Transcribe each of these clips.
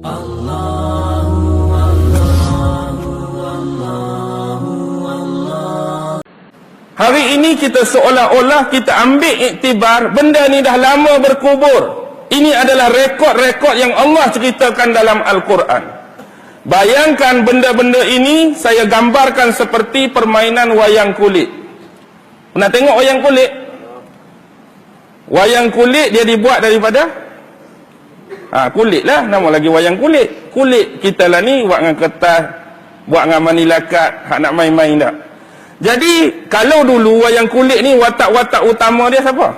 Hari ini kita seolah-olah kita ambil iktibar benda ni dah lama berkubur. Ini adalah rekod-rekod yang Allah ceritakan dalam Al-Quran. Bayangkan benda-benda ini saya gambarkan seperti permainan wayang kulit. Pernah tengok wayang kulit? Wayang kulit dia dibuat daripada kulit lah, nama lagi wayang kulit. Kulit kita lah ni buat dengan kertas, buat dengan manila cut, hak nak main-main tak. Jadi kalau dulu wayang kulit ni watak-watak utama dia siapa?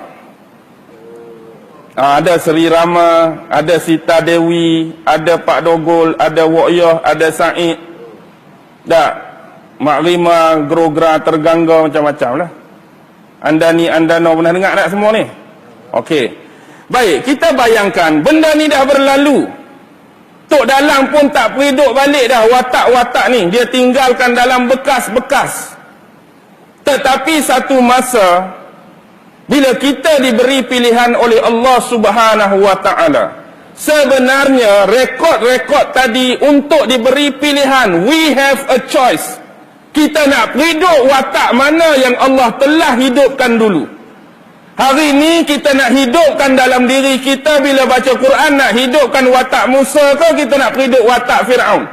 Ada Seri Rama, ada Sita Dewi, ada Pak Dogol, ada Wok Yoh, ada Said. Tak? Mak Rima, Grogra, Tergangga, macam-macam lah. Andani, Andano, pernah dengar tak semua ni? Okey. Baik, kita bayangkan benda ni dah berlalu. Tok Dalang pun tak periduk balik dah watak-watak ni. Dia tinggalkan dalam bekas-bekas. Tetapi satu masa bila kita diberi pilihan oleh Allah Subhanahu wa taala, sebenarnya rekod-rekod tadi untuk diberi pilihan, we have a choice. Kita nak periduk watak mana yang Allah telah hidupkan dulu. Hari ini kita nak hidupkan dalam diri kita bila baca Quran, nak hidupkan watak Musa ke kita nak periduk watak Fir'aun?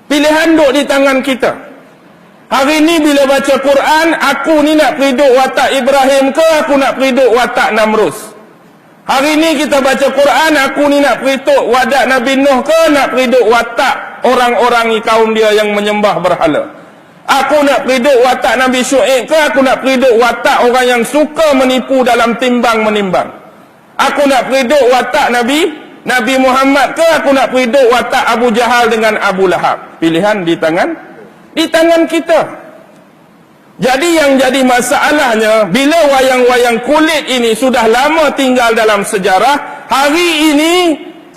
Pilihan duk di tangan kita. Hari ini bila baca Quran, aku ni nak periduk watak Ibrahim ke aku nak periduk watak Namrus? Hari ini kita baca Quran, aku ni nak periduk watak Nabi Nuh ke nak periduk watak orang-orang kaum dia yang menyembah berhala? Aku nak periduk watak Nabi Syuaib ke aku nak periduk watak orang yang suka menipu dalam timbang menimbang? Aku nak periduk watak Nabi Muhammad ke aku nak periduk watak Abu Jahal dengan Abu Lahab? Pilihan di tangan kita. Jadi yang jadi masalahnya, bila wayang-wayang kulit ini sudah lama tinggal dalam sejarah, hari ini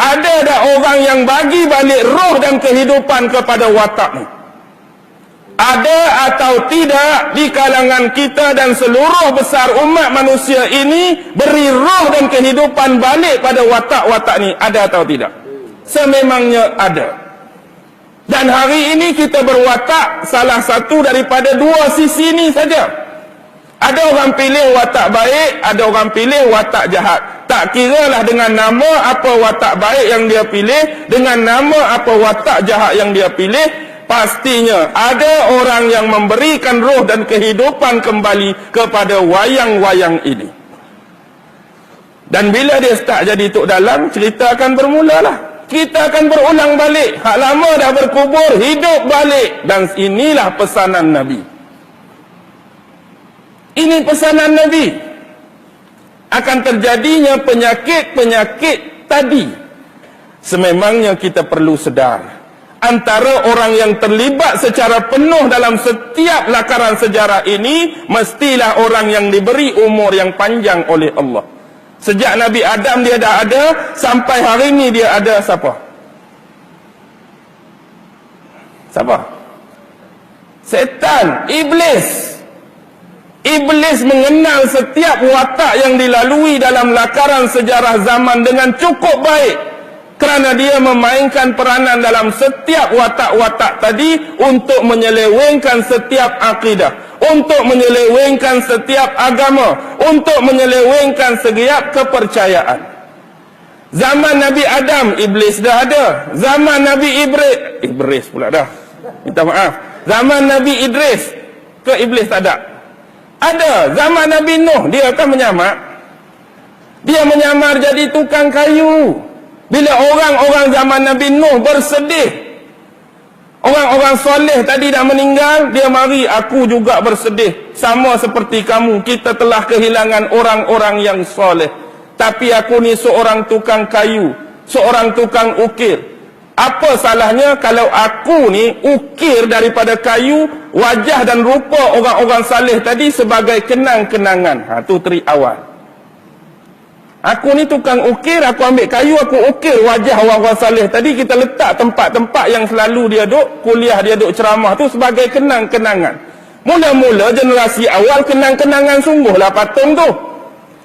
ada dah orang yang bagi balik roh dan kehidupan kepada watak ni. Ada atau tidak di kalangan kita dan seluruh besar umat manusia ini beri roh dan kehidupan balik pada watak-watak ni, ada atau tidak? Sememangnya ada. Dan hari ini kita berwatak salah satu daripada dua sisi ni saja. Ada orang pilih watak baik, ada orang pilih watak jahat. Tak kiralah dengan nama apa watak baik yang dia pilih, dengan nama apa watak jahat yang dia pilih, pastinya ada orang yang memberikan roh dan kehidupan kembali kepada wayang-wayang ini. Dan bila dia start jadi Tok Dalang, cerita akan bermula lah. Kita akan berulang balik. Hak lama dah berkubur, hidup balik. Dan inilah pesanan Nabi. Ini pesanan Nabi. Akan terjadinya penyakit-penyakit tadi. Sememangnya kita perlu sedar. Antara orang yang terlibat secara penuh dalam setiap lakaran sejarah ini, mestilah orang yang diberi umur yang panjang oleh Allah. Sejak Nabi Adam dia dah ada, sampai hari ini dia ada siapa? Siapa? Setan, Iblis. Iblis mengenal setiap watak yang dilalui dalam lakaran sejarah zaman dengan cukup baik. Kerana dia memainkan peranan dalam setiap watak-watak tadi untuk menyelewengkan setiap akidah, untuk menyelewengkan setiap agama, untuk menyelewengkan setiap kepercayaan. Zaman Nabi Adam, Iblis dah ada. Zaman Nabi Iblis pula dah. Minta maaf. Zaman Nabi Idris, ke Iblis tak ada? Ada. Zaman Nabi Nuh, dia kan menyamar. Dia menyamar jadi tukang kayu. Bila orang-orang zaman Nabi Nuh bersedih, orang-orang soleh tadi dah meninggal, dia mari, aku juga bersedih. Sama seperti kamu, kita telah kehilangan orang-orang yang soleh. Tapi aku ni seorang tukang kayu, seorang tukang ukir. Apa salahnya kalau aku ni ukir daripada kayu wajah dan rupa orang-orang saleh tadi sebagai kenang-kenangan? Tu trik awal. Aku ni tukang ukir, aku ambil kayu, aku ukir wajah orang-orang saleh tadi, kita letak tempat-tempat yang selalu dia duk kuliah, dia duk ceramah tu sebagai kenang-kenangan. Mula-mula generasi awal kenang-kenangan sungguhlah patung tu.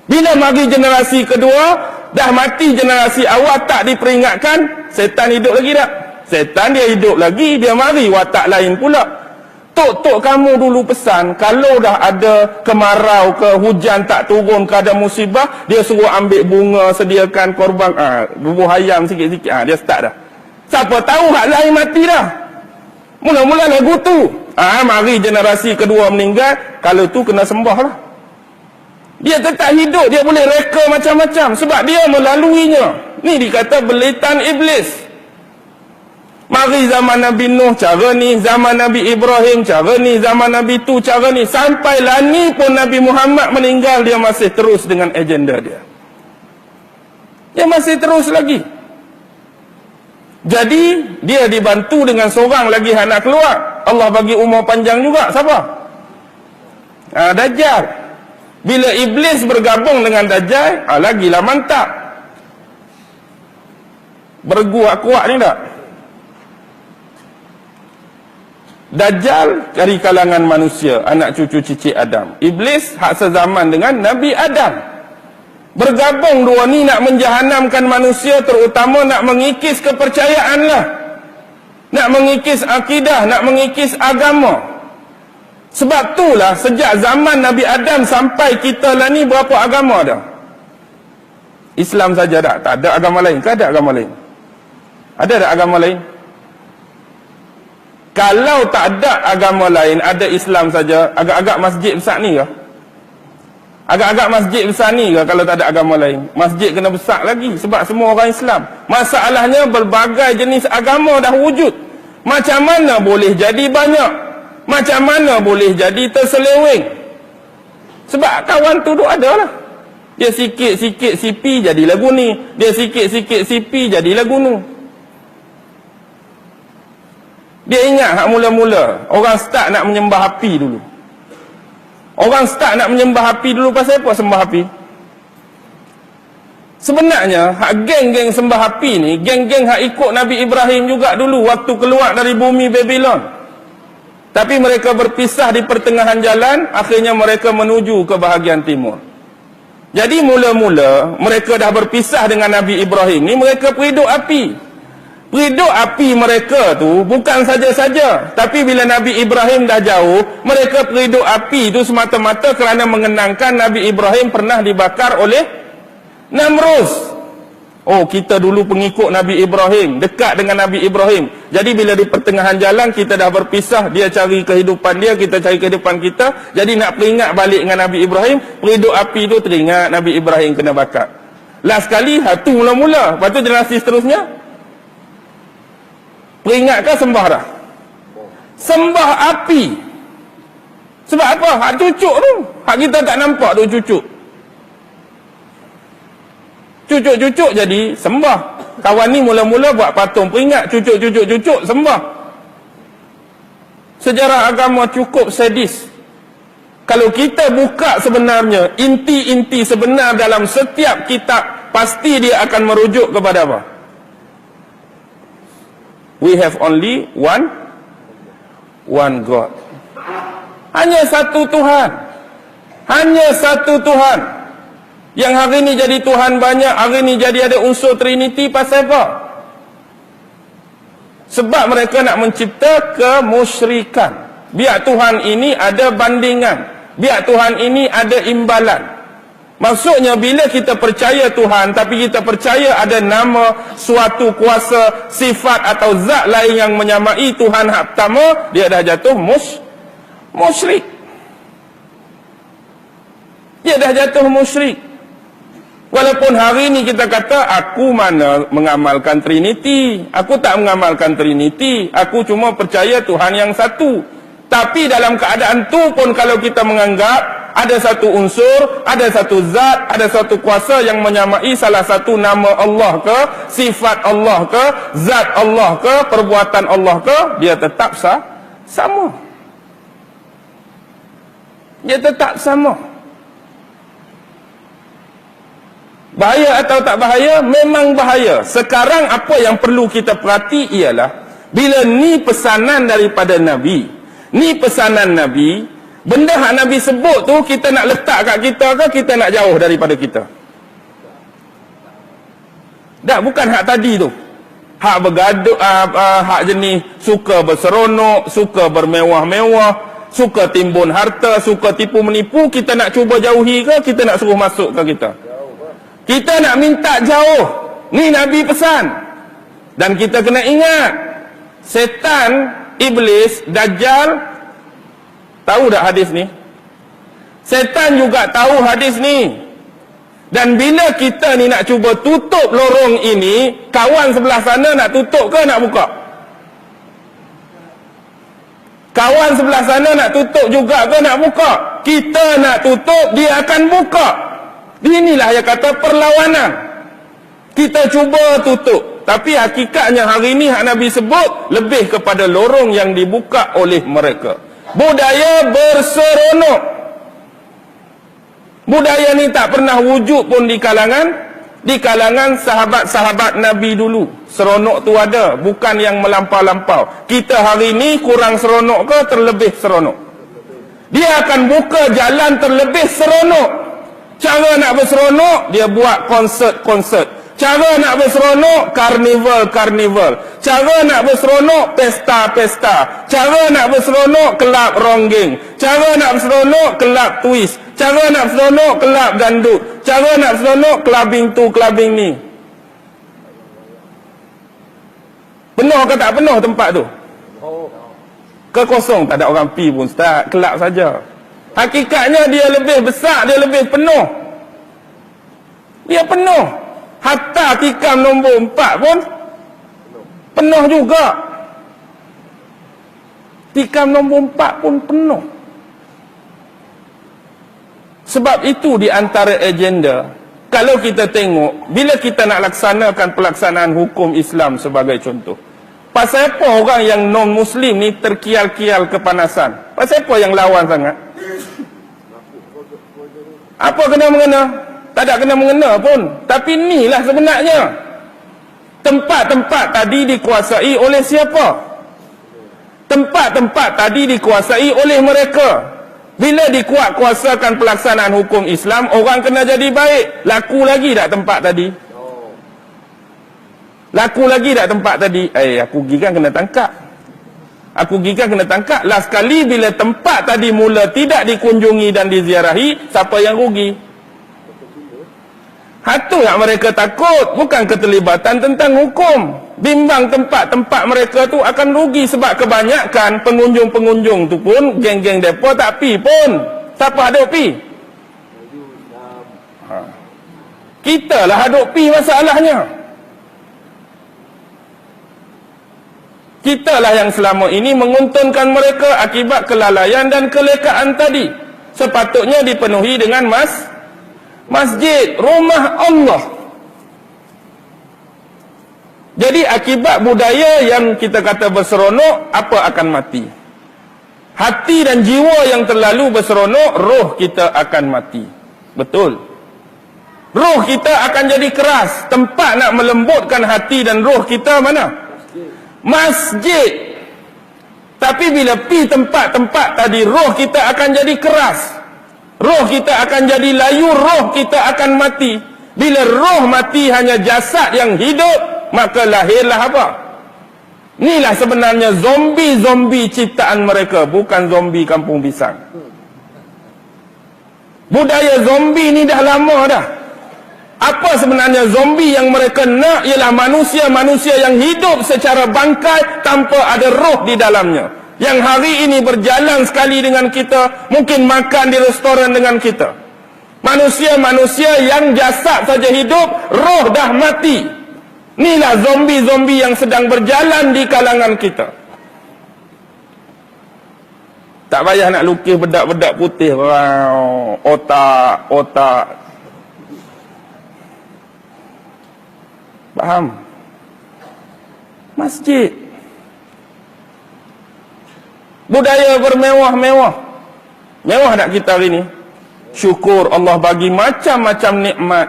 Bila mari generasi kedua, Dah mati generasi awal tak diperingatkan, setan hidup lagi tak? Setan dia hidup lagi, dia mari watak lain pula. Tok kamu dulu pesan, kalau dah ada kemarau ke, hujan tak turun ke, ada musibah, dia suruh ambil bunga, sediakan korban, bubuh ayam sikit-sikit, dia start dah. Siapa tahu hak lain mati dah. Mula-mula lagu tu. Mari generasi kedua meninggal, kalau tu kena sembah lah. Dia tetap hidup, dia boleh reka macam-macam sebab dia melaluinya. Ni dikata belitan iblis. Mari zaman Nabi Nuh cara ni, zaman Nabi Ibrahim cara ni, zaman Nabi tu cara ni, sampailah ni pun Nabi Muhammad meninggal, dia masih terus dengan agenda dia. Dia masih terus lagi. Jadi dia dibantu dengan seorang lagi anak keluar. Allah bagi umur panjang juga. Siapa? Dajjal. Bila iblis bergabung dengan Dajjal, lagilah mantap. Bergu kuat ni tak? Dajjal dari kalangan manusia, anak cucu cicit Adam. Iblis hak sezaman dengan Nabi Adam. Bergabung dua ni nak menjahanamkan manusia, terutama nak mengikis kepercayaan lah. Nak mengikis akidah, nak mengikis agama. Sebab itulah sejak zaman Nabi Adam sampai kita lah ni berapa agama dah? Islam saja tak? Tak ada agama lain ke? Ada agama lain? Ada tak agama lain? Kalau tak ada agama lain, ada Islam saja, agak-agak masjid besar ni ke? Agak-agak masjid besar ni ke kalau tak ada agama lain? Masjid kena besar lagi sebab semua orang Islam. Masalahnya berbagai jenis agama dah wujud. Macam mana boleh jadi banyak? Macam mana boleh jadi terseleweng? Sebab kawan tu ada lah. Dia sikit-sikit sipi jadi lagu ni. Dia sikit-sikit sipi jadi lagu ni. Dia ingat hak mula-mula orang start nak menyembah api dulu. Orang start nak menyembah api dulu pasal apa sembah api? Sebenarnya hak geng-geng sembah api ni, geng-geng hak ikut Nabi Ibrahim juga dulu waktu keluar dari bumi Babylon. Tapi mereka berpisah di pertengahan jalan, akhirnya mereka menuju ke bahagian timur. Jadi mula-mula mereka dah berpisah dengan Nabi Ibrahim ni, mereka periduk api. Periduk api mereka tu bukan saja-saja, tapi bila Nabi Ibrahim dah jauh, mereka periduk api tu semata-mata kerana mengenangkan Nabi Ibrahim pernah dibakar oleh Namrus. Oh, kita dulu pengikut Nabi Ibrahim, dekat dengan Nabi Ibrahim. Jadi bila di pertengahan jalan kita dah berpisah, dia cari kehidupan dia, kita cari kehidupan kita. Jadi nak peringat balik dengan Nabi Ibrahim, periduk api tu teringat Nabi Ibrahim kena bakar. Last sekali, tu mula-mula. Lepas tu generasi seterusnya, peringatkah sembah dah? Sembah api. Sebab apa? Hak cucuk tu. Hak kita tak nampak tu cucuk. Cucuk-cucuk jadi sembah. Kawan ni mula-mula buat patung peringat. Cucuk-cucuk-cucuk sembah. Sejarah agama cukup sadis. Kalau kita buka sebenarnya inti-inti sebenar dalam setiap kitab, pasti dia akan merujuk kepada apa? We have only one God. Hanya satu Tuhan. Hanya satu Tuhan. Yang hari ni jadi Tuhan banyak, hari ni jadi ada unsur Trinity, pasal apa? Sebab mereka nak mencipta kemusyrikan. Biar Tuhan ini ada bandingan. Biar Tuhan ini ada imbalan. Maksudnya bila kita percaya Tuhan, tapi kita percaya ada nama, suatu kuasa, sifat atau zat lain yang menyamai Tuhan hak pertama, dia dah jatuh musyrik. Dia dah jatuh musyrik. Walaupun hari ni kita kata, aku mana mengamalkan Trinity, aku tak mengamalkan Trinity, aku cuma percaya Tuhan yang satu. Tapi dalam keadaan tu pun kalau kita menganggap ada satu unsur, ada satu zat, ada satu kuasa yang menyamai salah satu nama Allah ke, sifat Allah ke, zat Allah ke, perbuatan Allah ke, dia tetap sama. Dia tetap sama. Bahaya atau tak bahaya? Memang bahaya. Sekarang apa yang perlu kita perhati ialah, bila ni pesanan daripada Nabi, ni pesanan Nabi, benda yang Nabi sebut tu kita nak letak kat kita ke kita nak jauh daripada kita? Tak, bukan hak tadi tu. Hak bergaduh, hak jenis suka berseronok, suka bermewah-mewah, suka timbun harta, suka tipu menipu, kita nak cuba jauhi ke, kita nak suruh masuk ke kita? Kita nak minta jauh. Ni Nabi pesan. Dan kita kena ingat, setan, iblis, dajjal, tahu tak hadis ni? Setan juga tahu hadis ni. Dan bila kita ni nak cuba tutup lorong ini, kawan sebelah sana nak tutup ke nak buka? Kawan sebelah sana nak tutup juga ke nak buka? Kita nak tutup, dia akan buka. Inilah yang kata perlawanan. Kita cuba tutup. Tapi hakikatnya hari ini hak Nabi sebut lebih kepada lorong yang dibuka oleh mereka. Budaya berseronok. Budaya ni tak pernah wujud pun di kalangan sahabat-sahabat Nabi dulu. Seronok tu ada, bukan yang melampau-lampau. Kita hari ni kurang seronok ke terlebih seronok? Dia akan buka jalan terlebih seronok. Cara nak berseronok, dia buat konsert-konsert. Cara nak berseronok, karnival-karnival. Cara nak berseronok, pesta-pesta. Cara nak berseronok, kelab ronggeng. Cara nak berseronok, kelab twist. Cara nak berseronok, kelab gandut. Cara nak berseronok, clubbing tu, clubbing ni. Penuh ke tak penuh tempat tu? Ke kosong, tak ada orang pi pun, Ustaz. Kelab saja. Hakikatnya dia lebih besar, dia lebih penuh. Dia penuh. Hatta tikam nombor 4 pun penuh juga. Tikam nombor 4 pun penuh. Sebab itu di antara agenda, kalau kita tengok, bila kita nak laksanakan pelaksanaan hukum Islam sebagai contoh, pasal apa orang yang non-Muslim ni terkial-kial kepanasan? Pasal apa yang lawan sangat? Apa kena-mengena? Tak ada kena-mengena pun. Tapi inilah sebenarnya. Tempat-tempat tadi dikuasai oleh siapa? Tempat-tempat tadi dikuasai oleh mereka. Bila dikuat-kuasakan pelaksanaan hukum Islam, orang kena jadi baik. Laku lagi tak tempat tadi? Laku lagi tak tempat tadi? Aku pergi kan kena tangkap. Aku pergi kan kena tangkap. Last kali bila tempat tadi mula tidak dikunjungi dan diziarahi, siapa yang rugi? Hatu yang mereka takut, bukan keterlibatan tentang hukum. Bimbang tempat-tempat mereka tu akan rugi sebab kebanyakan pengunjung-pengunjung tu pun geng-geng depa tak pi pun. Siapa hadap pi? Kita lah hadap pi masalahnya. Kita lah yang selama ini menguntunkan mereka akibat kelalaian dan kelekaan tadi. Sepatutnya dipenuhi dengan masjid, rumah Allah. Jadi akibat budaya yang kita kata berseronok, apa akan mati? Hati dan jiwa yang terlalu berseronok, roh kita akan mati. Betul. Roh kita akan jadi keras. Tempat nak melembutkan hati dan roh kita mana? Masjid. Tapi bila pi tempat-tempat tadi, roh kita akan jadi keras. Roh kita akan jadi layu, roh kita akan mati. Bila roh mati hanya jasad yang hidup, maka lahirlah apa? Inilah sebenarnya zombie-zombie ciptaan mereka, bukan zombie kampung pisang. Budaya zombie ni dah lama dah. Apa sebenarnya zombie yang mereka nak ialah manusia-manusia yang hidup secara bangkai tanpa ada roh di dalamnya. Yang hari ini berjalan sekali dengan kita, mungkin makan di restoran dengan kita. Manusia-manusia yang jasad saja hidup, roh dah mati. Inilah zombie-zombie yang sedang berjalan di kalangan kita. Tak payah nak lukis bedak-bedak putih. Otak. Faham? Masjid. Budaya bermewah-mewah. Mewah tak kita hari ni? Syukur Allah bagi macam-macam nikmat.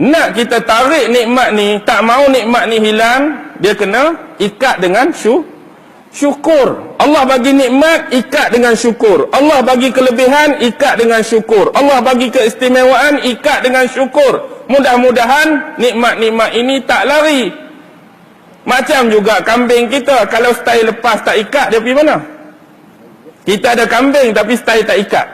Nak kita tarik nikmat ni, tak mau nikmat ni hilang, dia kena ikat dengan Syukur. Allah bagi nikmat, ikat dengan syukur. Allah bagi kelebihan, ikat dengan syukur. Allah bagi keistimewaan, ikat dengan syukur. Mudah-mudahan nikmat-nikmat ini tak lari. Macam juga kambing kita, kalau style lepas tak ikat, dia pergi mana? Kita ada kambing tapi style tak ikat.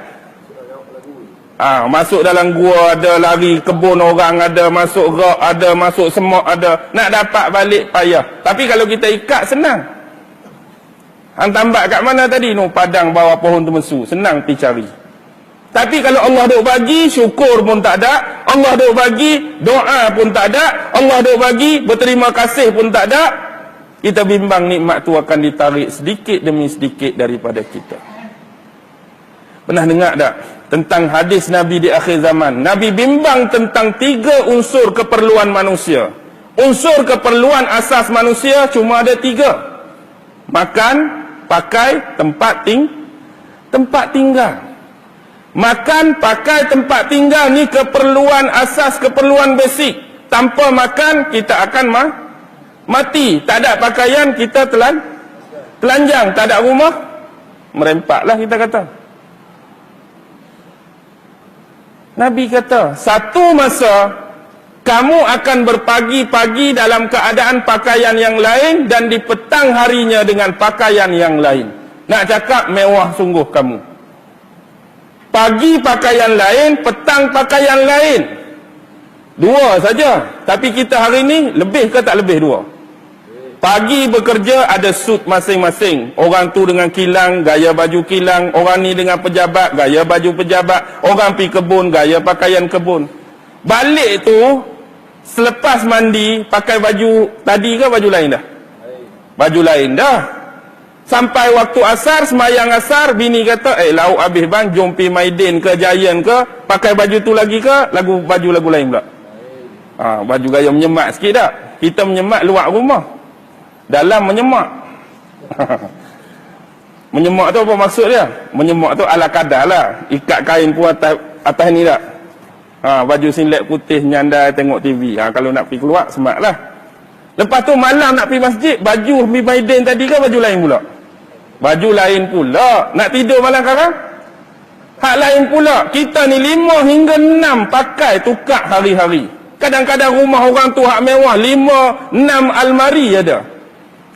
Masuk dalam gua ada, lari kebun orang ada, masuk rak ada, masuk semak ada. Nak dapat balik payah. Tapi kalau kita ikat, senang. Hang tambak kat mana tadi? No, padang bawah pohon temesu. Senang pergi cari. Tapi kalau Allah duk bagi, syukur pun tak ada. Allah duk bagi, doa pun tak ada. Allah duk bagi, berterima kasih pun tak ada. Kita bimbang nikmat tu akan ditarik sedikit demi sedikit daripada kita. Pernah dengar tak tentang hadis Nabi di akhir zaman? Nabi bimbang tentang 3 unsur keperluan manusia. Unsur keperluan asas manusia cuma ada 3. Makan, pakai, tempat tinggal. Makan, pakai, tempat tinggal ni keperluan asas, keperluan basic. Tanpa makan kita akan mati. Tak ada pakaian kita telanjang. Tak ada rumah merempaklah kita kata. Nabi kata, satu masa kamu akan berpagi-pagi dalam keadaan pakaian yang lain dan di petang harinya dengan pakaian yang lain. Nak cakap mewah sungguh kamu. Pagi pakaian lain, petang pakaian lain. 2 saja. Tapi kita hari ni lebih ke tak lebih 2? Pagi bekerja ada suit masing-masing. Orang tu dengan kilang, gaya baju kilang. Orang ni dengan pejabat, gaya baju pejabat. Orang pergi kebun, gaya pakaian kebun. Balik tu, selepas mandi, pakai baju tadi ke baju lain dah? Baju lain dah. Sampai waktu asar, semayang asar, bini kata, lauk habis bang, jom pergi Maidin ke Giant ke, pakai baju tu lagi ke, baju lagu lain pula. Baju gaya menyemak sikit tak? Kita menyemak luar rumah, dalam menyemak. Menyemak tu apa maksud dia? Menyemak tu ala kadar lah. Ikat kain pun atas ni tak? Baju singlet putih, nyandai tengok TV. Kalau nak pergi keluar, semak lah. Lepas tu malam nak pergi masjid, baju pergi Maidin tadi ke baju lain pula? Baju lain pula. Nak tidur malam sekarang? Hak lain pula. Kita ni 5 hingga 6 pakai tukar hari-hari. Kadang-kadang rumah orang tu hak mewah, 5, 6 almari ada.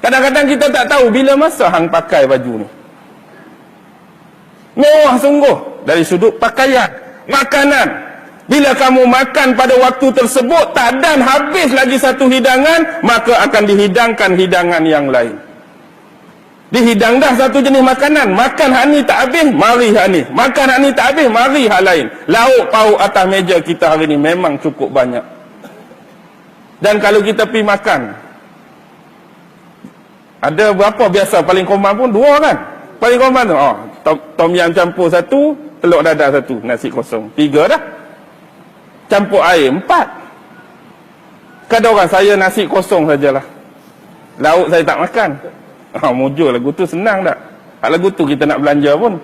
Kadang-kadang kita tak tahu bila masa hang pakai baju ni. Mewah sungguh. Dari sudut pakaian, makanan. Bila kamu makan pada waktu tersebut tak dan habis lagi satu hidangan, maka akan dihidangkan hidangan yang lain. Dihidang dah satu jenis makanan, makan hak ni tak habis, mari hak ni. Makan hak ni tak habis, mari hak lain. Lauk pauk atas meja kita hari ni memang cukup banyak. Dan kalau kita pergi makan, ada berapa biasa paling common pun 2 kan? Paling common tu, tom yam campur 1, telur dadar 1, nasi kosong 3 dah. Campur air 4. Kadang orang saya nasi kosong sajalah. Lauk saya tak makan. Mujur lagu tu senang tak? Hak lagu tu kita nak belanja pun.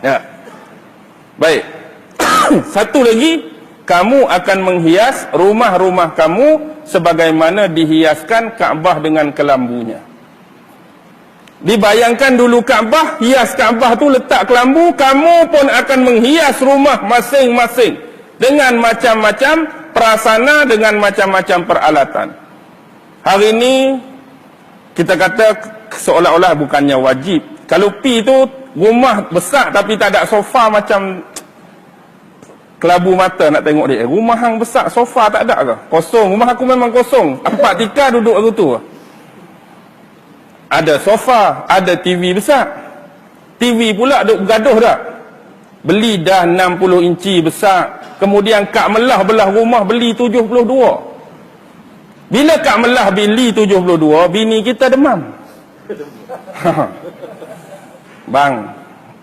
Ya. Baik. Satu lagi, kamu akan menghias rumah-rumah kamu sebagaimana dihiaskan Kaabah dengan kelambunya. Dibayangkan dulu Kaabah, hias Kaabah tu letak kelambu, kamu pun akan menghias rumah masing-masing dengan macam-macam prasana, dengan macam-macam peralatan. Hari ini kita kata seolah-olah bukannya wajib. Kalau pi tu rumah besar tapi tak ada sofa, macam kelabu mata nak tengok dia. Rumah hang besar, sofa tak ada ke? Kosong. Rumah aku memang kosong. 4 tikar duduk aku tu. Ada sofa, ada TV besar. TV pula duk gaduh dah. Beli dah 60 inci besar. Kemudian Kak Melah belah rumah beli 72. Bila Kak Melah beli 72, bini kita demam. Bang,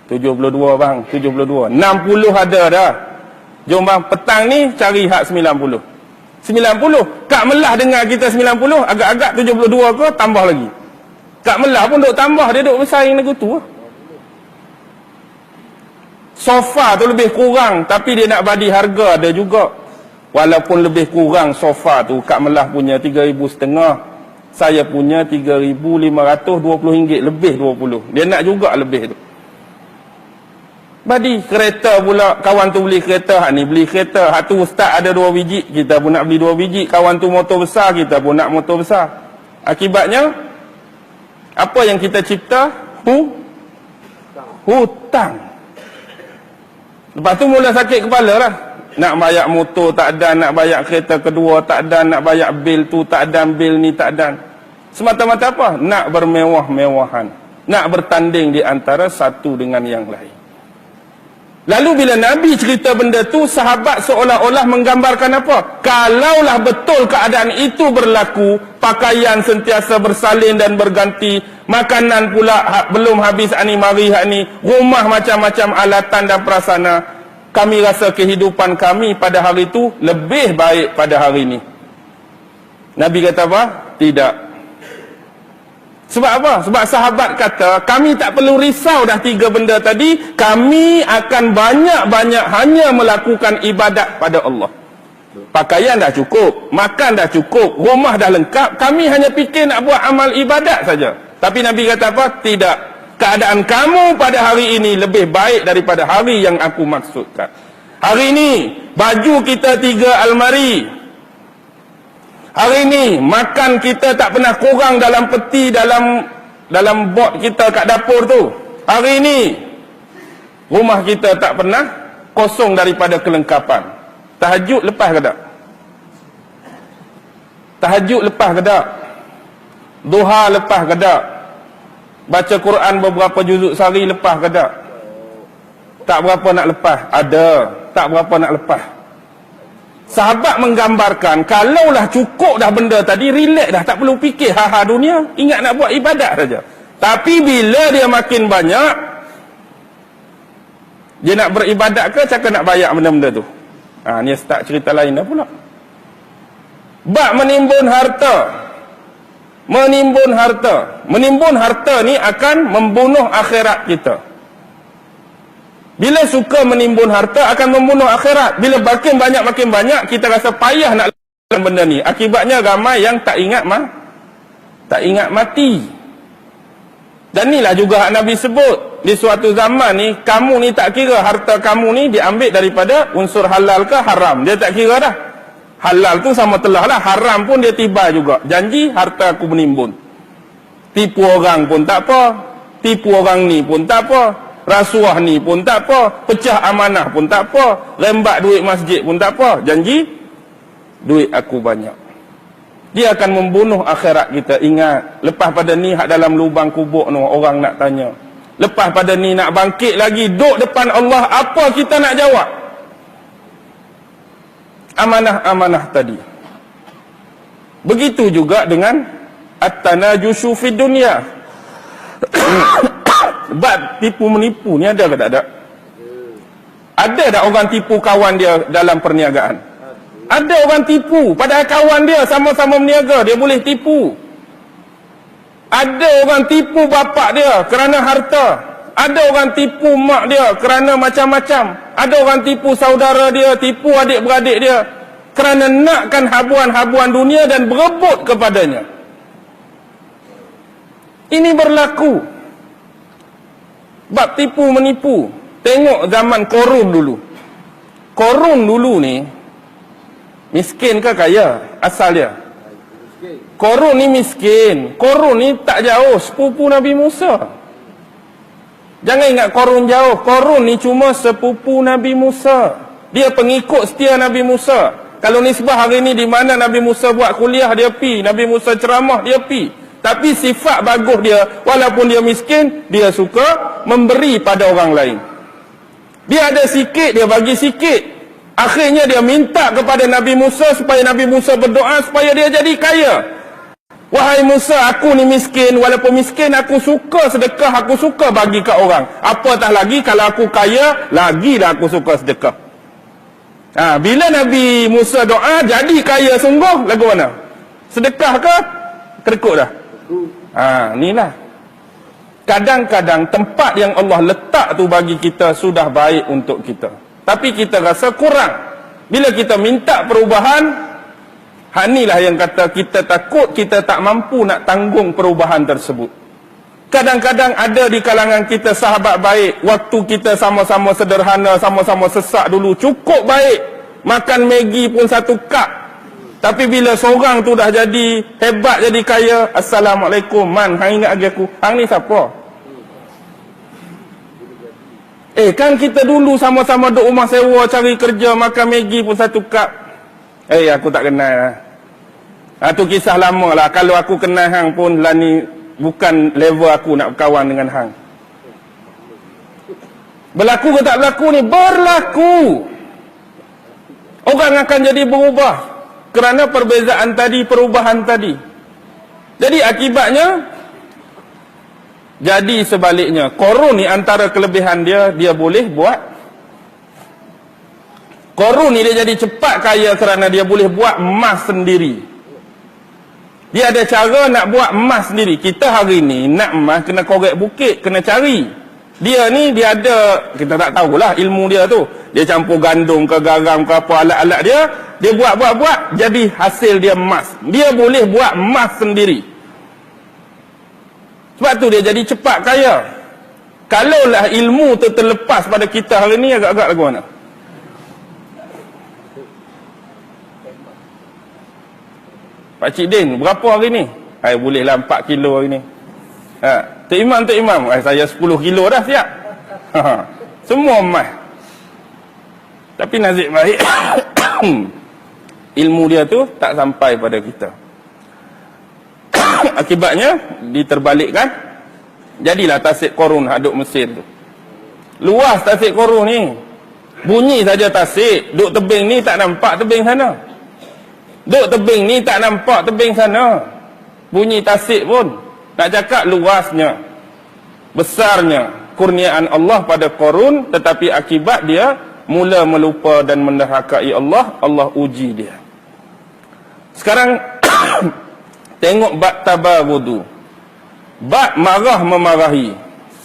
72 bang, 72. 60 ada dah. Jom bang, petang ni cari hak 90. 90. Kak Melah dengar kita 90, agak-agak 72 ke, tambah lagi. Kak Melah pun duk tambah, dia duk bersaing lagu tu. Sofa tu lebih kurang, tapi dia nak bagi harga ada juga. Walaupun lebih kurang sofa tu, Kak Melah punya 3,500, saya punya 3,520 ringgit, lebih 20. Dia nak juga lebih tu. Badi kereta pula, kawan tu beli kereta, hak ni beli kereta, hak tu ustaz ada 2 biji, kita pun nak beli 2 biji, kawan tu motor besar, kita pun nak motor besar. Akibatnya apa yang kita cipta? Hutang. Lepas tu mula sakit kepala lah. Nak bayar motor tak ada, nak bayar kereta kedua tak ada, nak bayar bil tu tak ada, bil ni tak ada. Semata-mata apa? Nak bermewah-mewahan, nak bertanding di antara satu dengan yang lain. Lalu bila Nabi cerita benda tu, sahabat seolah-olah menggambarkan apa? Kalaulah betul keadaan itu berlaku, pakaian sentiasa bersalin dan berganti, makanan pula belum habis ani mari hak ni, rumah macam-macam alatan dan prasana, kami rasa kehidupan kami pada hari itu lebih baik pada hari ini. Nabi kata apa? Tidak. Sebab apa? Sebab sahabat kata, kami tak perlu risau dah 3 benda tadi, kami akan banyak-banyak hanya melakukan ibadat pada Allah. Pakaian dah cukup, makan dah cukup, rumah dah lengkap, kami hanya fikir nak buat amal ibadat saja. Tapi Nabi kata apa? Tidak. Keadaan kamu pada hari ini lebih baik daripada hari yang aku maksudkan. Hari ini, baju kita 3 almari. Hari ini makan kita tak pernah kurang dalam peti, dalam bot kita kat dapur tu. Hari ini rumah kita tak pernah kosong daripada kelengkapan. Tahajud lepas ke tak? Tahajud lepas ke tak? Duha lepas ke tak? Baca Quran beberapa juzuk sehari lepas ke tak? Tak berapa nak lepas. Ada, tak berapa nak lepas. Sahabat menggambarkan, kalaulah cukup dah benda tadi, relax dah, tak perlu fikir ha-ha dunia, ingat nak buat ibadat saja. Tapi bila dia makin banyak, dia nak beribadat ke cakap nak bayar benda-benda tu? Ni start cerita lain dah pula. Bab menimbun harta. Menimbun harta ni akan membunuh akhirat kita. Bila suka menimbun harta akan membunuh akhirat. Bila makin banyak, kita rasa payah nak lakukan benda ni. Akibatnya ramai yang tak ingat mati. Dan inilah juga Nabi sebut. Di suatu zaman ni, kamu ni tak kira harta kamu ni diambil daripada unsur halal ke haram. Dia tak kira dah. Halal tu sama telah lah. Haram pun dia tiba juga. Janji harta aku menimbun. Tipu orang pun tak apa. Tipu orang ni pun tak apa. Rasuah ni pun tak apa, pecah amanah pun tak apa, rembat duit masjid pun tak apa, janji duit aku banyak. Dia akan membunuh akhirat kita. Ingat, lepas pada ni hak dalam lubang kubur no, orang nak tanya. Lepas pada ni nak bangkit lagi, duduk depan Allah, apa kita nak jawab? Amanah-amanah tadi. Begitu juga dengan at-tanajushu fid dunya. Sebab tipu menipu ni ada ke tak ada? Ada tak orang tipu kawan dia dalam perniagaan? Ada orang tipu, padahal kawan dia sama-sama berniaga, dia boleh tipu. Ada orang tipu bapak dia kerana harta. Ada orang tipu mak dia kerana macam-macam. Ada orang tipu saudara dia, tipu adik-beradik dia kerana nakkan habuan-habuan dunia dan berebut kepadanya. Ini berlaku. Bab tipu menipu. Tengok zaman Korun dulu. Korun dulu ni miskin ke kaya asal dia? Korun ni miskin. Korun ni tak jauh sepupu Nabi Musa. Jangan ingat Korun jauh. Korun ni cuma sepupu Nabi Musa. Dia pengikut setia Nabi Musa. Kalau nisbah hari ni di mana Nabi Musa buat kuliah dia pi, Nabi Musa ceramah dia pi. Tapi sifat bagus dia, walaupun dia miskin, dia suka memberi pada orang lain. Dia ada sikit, dia bagi sikit. Akhirnya dia minta kepada Nabi Musa supaya Nabi Musa berdoa supaya dia jadi kaya. Wahai Musa, aku ni miskin, walaupun miskin aku suka sedekah, aku suka bagi ke orang. Apatah lagi kalau aku kaya, lagilah aku suka sedekah. Bila Nabi Musa doa, jadi kaya sungguh, lagu mana? Sedekah ke? Kerekut dah. Inilah. Kadang-kadang tempat yang Allah letak tu bagi kita sudah baik untuk kita. Tapi kita rasa kurang. Bila kita minta perubahan, inilah yang kata kita takut kita tak mampu nak tanggung perubahan tersebut. Kadang-kadang ada di kalangan kita sahabat baik, waktu kita sama-sama sederhana, sama-sama sesak dulu, cukup baik, makan Maggi pun 1 cup. Tapi bila seorang tu dah jadi hebat, jadi kaya, Assalamualaikum, man, hang ingat lagi aku, hang ni siapa? Kan kita dulu sama-sama duduk rumah sewa, cari kerja, makan Maggi pun 1 cup. Aku tak kenal lah. Tu kisah lama lah. Kalau aku kenal hang pun lah ni bukan level aku nak berkawan dengan hang. Berlaku ke tak berlaku ni? Berlaku. Orang akan jadi berubah kerana perbezaan tadi, perubahan tadi. Jadi akibatnya jadi sebaliknya. Korun ni antara kelebihan dia, dia boleh buat. Korun ni dia jadi cepat kaya kerana dia boleh buat emas sendiri. Dia ada cara nak buat emas sendiri. Kita hari ni nak emas kena korek bukit, kena cari. Dia ni dia ada, kita tak tahulah ilmu dia tu. Dia campur gandum ke garam ke apa alat-alat dia, dia buat jadi hasil dia emas. Dia boleh buat emas sendiri. Sebab tu dia jadi cepat kaya. Kalaulah ilmu tu terlepas pada kita hari ni, agak-agak lagu mana? Pakcik Din, berapa hari ni? Bolehlah 4 kilo hari ni. Tok Imam. Saya 10 kilo dah siap. Semua emas. Tapi nasib baik ilmu dia tu tak sampai pada kita. Akibatnya diterbalikkan. Jadilah tasik korun haduk Mesir tu. Luas tasik korun ni. Bunyi saja tasik. Duk tebing ni tak nampak tebing sana. Duk tebing ni tak nampak tebing sana. Bunyi tasik pun. Nak cakap luasnya, besarnya kurniaan Allah pada korun. Tetapi akibat dia mula melupa dan menderhakai Allah. Allah uji dia. Sekarang tengok bab tabagudu. Bab marah memarahi.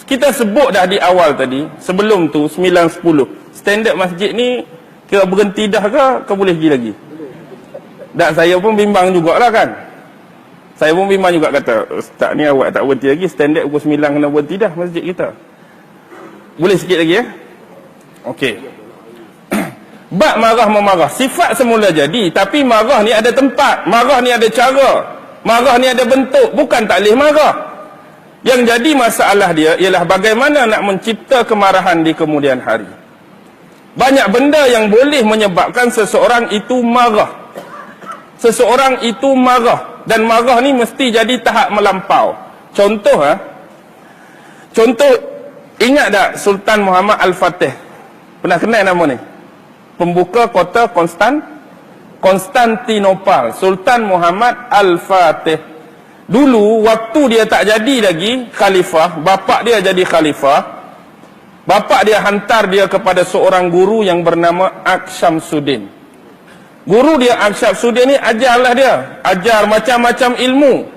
Kita sebut dah di awal tadi. Sebelum tu 9-10. Standard masjid ni kira berhenti dah ke boleh pergi lagi? Dan saya pun bimbang jugalah kan. Saya pun bimbang juga kata, Ustaz ni awak tak berhenti lagi. Standard pukul 9 kena berhenti dah masjid kita. Boleh sikit lagi ya? Okey. Bab marah memarah. Sifat semula jadi. Tapi marah ni ada tempat. Marah ni ada cara. Marah ni ada bentuk, bukan tak boleh marah. Yang jadi masalah dia ialah bagaimana nak mencipta kemarahan di kemudian hari. Banyak benda yang boleh menyebabkan seseorang itu marah. Seseorang itu marah. Dan marah ni mesti jadi tahap melampau. Contoh, ingat tak Sultan Muhammad Al-Fatih? Pernah kenal nama ni? Pembuka kota Konstantinopel, Sultan Muhammad Al-Fatih. Dulu waktu dia tak jadi lagi khalifah, bapak dia jadi khalifah. Bapak dia hantar dia kepada seorang guru yang bernama Aksyamsuddin. Guru dia Aksyamsuddin ni ajarlah dia, ajar macam-macam ilmu.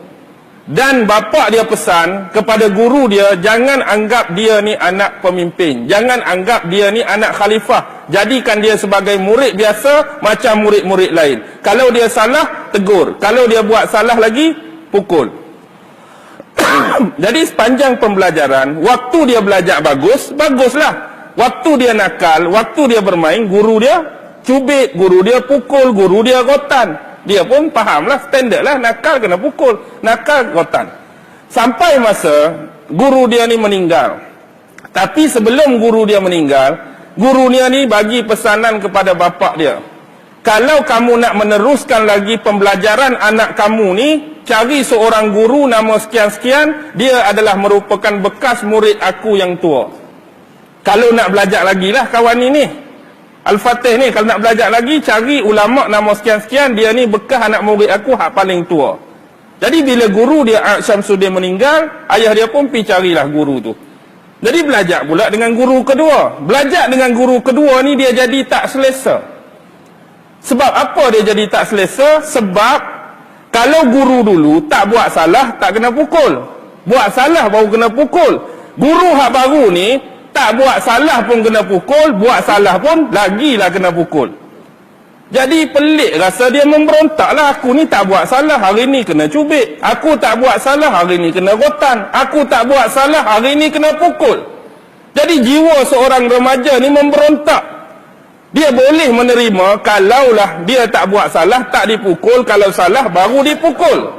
Dan bapak dia pesan kepada guru dia, jangan anggap dia ni anak pemimpin, jangan anggap dia ni anak khalifah. Jadikan dia sebagai murid biasa macam murid-murid lain. Kalau dia salah, tegur. Kalau dia buat salah lagi, pukul. Jadi sepanjang pembelajaran, waktu dia belajar baguslah. Waktu dia nakal, waktu dia bermain, guru dia cubit, guru dia pukul, guru dia rotan. Dia pun fahamlah, standard lah, nakal kena pukul, nakal rotan. Sampai masa guru dia ni meninggal. Tapi sebelum guru dia meninggal, guru dia ni bagi pesanan kepada bapak dia. Kalau kamu nak meneruskan lagi pembelajaran anak kamu ni, cari seorang guru nama sekian-sekian, dia adalah merupakan bekas murid aku yang tua. Kalau nak belajar lagi lah kawan ni. Al-Fatih ni kalau nak belajar lagi, cari ulama nama sekian-sekian, dia ni bekas anak murid aku hak paling tua. Jadi bila guru dia Syamsuddin meninggal, ayah dia pun pergi carilah guru tu. Jadi belajar pula dengan guru kedua. Belajar dengan guru kedua ni dia jadi tak selesa. Sebab apa dia jadi tak selesa? Sebab kalau guru dulu tak buat salah, tak kena pukul. Buat salah baru kena pukul. Guru hak baru ni tak buat salah pun kena pukul, buat salah pun lagilah kena pukul. Jadi pelik rasa dia memberontak lah. Aku ni tak buat salah, hari ni kena cubit. Aku tak buat salah, hari ni kena rotan. Aku tak buat salah, hari ni kena pukul. Jadi jiwa seorang remaja ni memberontak. Dia boleh menerima kalaulah dia tak buat salah, tak dipukul. Kalau salah, baru dipukul.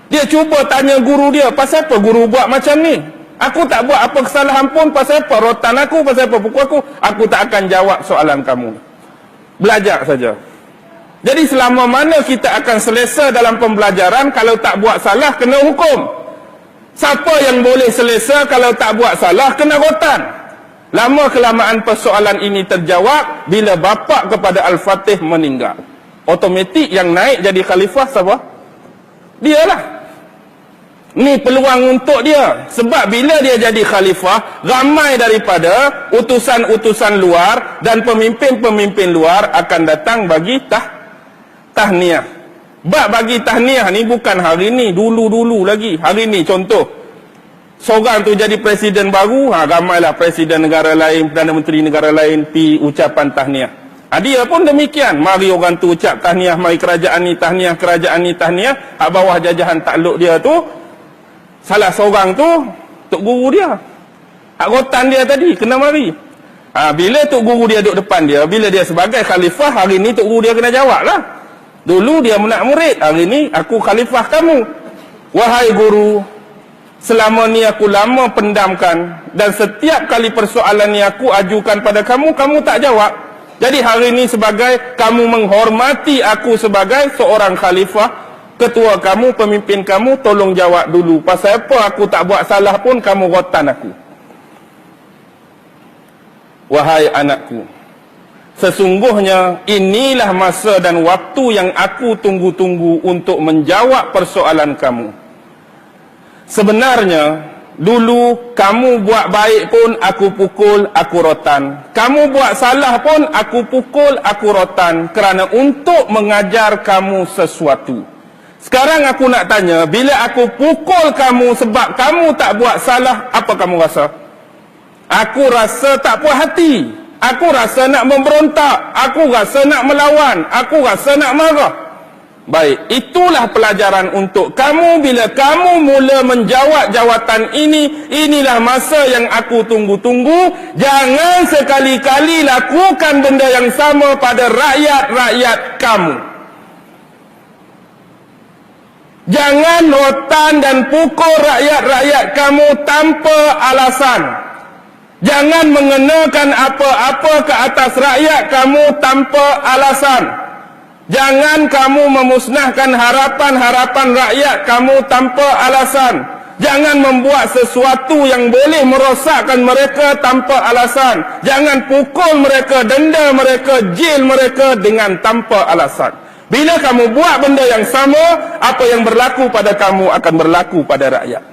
Dia cuba tanya guru dia, pasal apa guru buat macam ni? Aku tak buat apa kesalahan pun, pasal apa rotan aku, pasal apa pukul aku? Aku tak akan jawab soalan kamu. Belajar saja. Jadi selama mana kita akan selesa dalam pembelajaran, kalau tak buat salah, kena hukum. Siapa yang boleh selesa kalau tak buat salah, kena rotan. Lama kelamaan persoalan ini terjawab bila bapa kepada Al-Fatih meninggal. Otomatik yang naik jadi khalifah siapa? Dialah. Ni peluang untuk dia. Sebab bila dia jadi khalifah, ramai daripada utusan-utusan luar dan pemimpin-pemimpin luar akan datang bagi tahniah. Bagi tahniah ni bukan hari ni, dulu-dulu lagi. Hari ni contoh, seorang tu jadi presiden baru, ramailah presiden negara lain, Perdana Menteri negara lain pi ucapan tahniah. Dia pun demikian. Mari orang tu ucap tahniah, mari kerajaan ni tahniah, kerajaan ni tahniah. Bawah jajahan takluk dia tu, salah seorang tu tok guru dia, rotan dia tadi kena mari. Bila tok guru dia duduk depan dia, bila dia sebagai khalifah, hari ni tok guru dia kena jawab lah. Dulu dia menak murid, hari ni aku khalifah kamu. Wahai guru, selama ni aku lama pendamkan, dan setiap kali persoalan ni aku ajukan pada kamu, kamu tak jawab. Jadi hari ni sebagai kamu menghormati aku sebagai seorang khalifah, ketua kamu, pemimpin kamu, tolong jawab dulu. Pasal apa aku tak buat salah pun kamu rotan aku. Wahai anakku, sesungguhnya inilah masa dan waktu yang aku tunggu-tunggu untuk menjawab persoalan kamu. Sebenarnya, dulu kamu buat baik pun aku pukul, aku rotan. Kamu buat salah pun aku pukul, aku rotan. Kerana untuk mengajar kamu sesuatu. Sekarang aku nak tanya, bila aku pukul kamu sebab kamu tak buat salah, apa kamu rasa? Aku rasa tak puas hati. Aku rasa nak memberontak. Aku rasa nak melawan. Aku rasa nak marah. Baik, itulah pelajaran untuk kamu. Bila kamu mula menjawab jawatan ini, inilah masa yang aku tunggu-tunggu. Jangan sekali-kali lakukan benda yang sama pada rakyat-rakyat kamu. Jangan rotan dan pukul rakyat-rakyat kamu tanpa alasan. Jangan mengenakan apa-apa ke atas rakyat kamu tanpa alasan. Jangan kamu memusnahkan harapan-harapan rakyat kamu tanpa alasan. Jangan membuat sesuatu yang boleh merosakkan mereka tanpa alasan. Jangan pukul mereka, denda mereka, jail mereka dengan tanpa alasan. Bila kamu buat benda yang sama, apa yang berlaku pada kamu akan berlaku pada rakyat.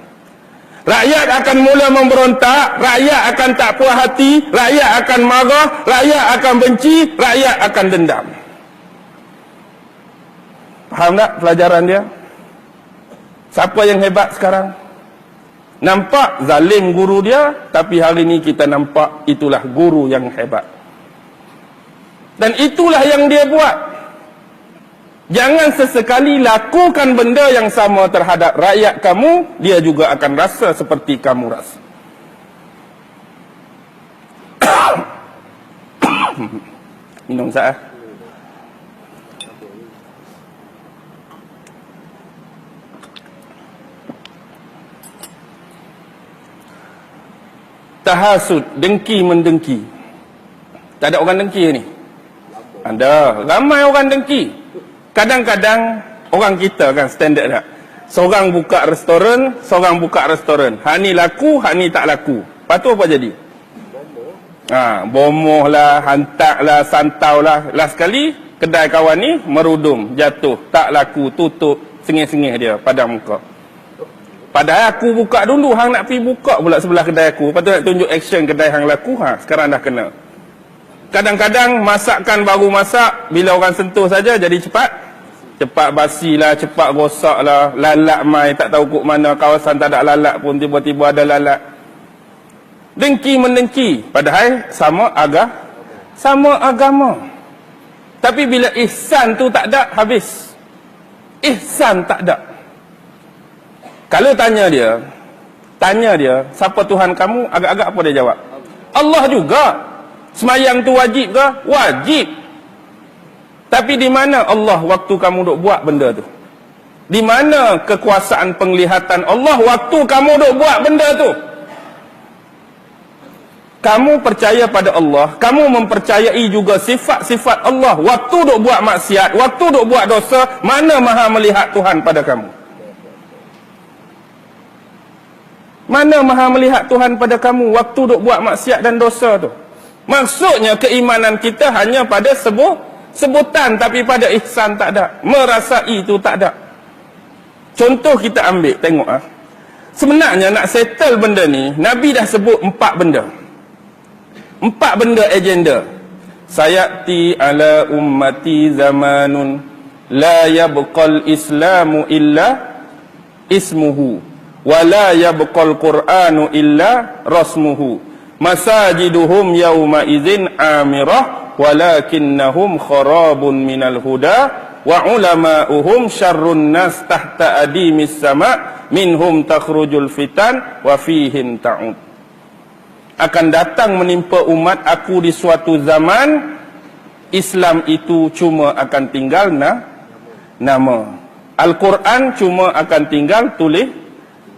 Rakyat akan mula memberontak, rakyat akan tak puas hati, rakyat akan marah, rakyat akan benci, rakyat akan dendam. Faham tak pelajaran dia? Siapa yang hebat sekarang? Nampak zalim guru dia, tapi hari ni kita nampak itulah guru yang hebat. Dan itulah yang dia buat. Jangan sesekali lakukan benda yang sama terhadap rakyat kamu, dia juga akan rasa seperti kamu rasa. Minum sah. Tahasud, dengki mendengki. Tak ada orang dengki ni? Ada, ramai orang dengki. Kadang-kadang orang kita kan standard tak? Seorang buka restoran, seorang buka restoran. Hak ni laku, hak ni tak laku. Lepas tu apa jadi? Bomoh lah, hantak lah, santau lah. Last sekali, kedai kawan ni merudum, jatuh, tak laku, tutup, sengih-sengih dia, padam muka. Padahal aku buka dulu, hang nak pergi buka pula sebelah kedai aku. Lepas tu nak tunjuk action kedai hang laku, sekarang dah kena. Kadang-kadang masakan baru masak, bila orang sentuh saja jadi cepat. Cepat basi lah, cepat rosak lah, lalat mai, tak tahu kok mana, kawasan tak ada lalat pun tiba-tiba ada lalat. Dengki mendengki, padahal sama agama. Tapi bila ihsan tu tak ada, habis. Ihsan tak ada. Kalau tanya dia, siapa Tuhan kamu? Agak-agak apa dia jawab? Allah juga. Semayang tu wajib ke? Wajib. Tapi di mana Allah waktu kamu duk buat benda tu? Di mana kekuasaan penglihatan Allah waktu kamu duk buat benda tu? Kamu percaya pada Allah, kamu mempercayai juga sifat-sifat Allah. Waktu duk buat maksiat, waktu duk buat dosa, mana Maha melihat Tuhan pada kamu? Mana Maha melihat Tuhan pada kamu waktu duk buat maksiat dan dosa tu? Maksudnya keimanan kita hanya pada sebutan, tapi pada ihsan tak ada. Merasai itu tak ada. Contoh kita ambil, tengok sebenarnya nak settle benda ni, Nabi dah sebut 4 benda. 4 benda agenda. Sayati ala ummati zamanun la yabqal islamu illa ismuhu wa la yabqal qur'anu illa rasmuhu. Masajiduhum yawma idzin amirah walakinnahum kharabun minal huda wa ulama'uhum syarrun nas tahta adimis sama' minhum takhrujul fitan wa fihim ta'ud. Akan datang menimpa umat aku di suatu zaman, Islam itu cuma akan tinggal nama. Al-Quran cuma akan tinggal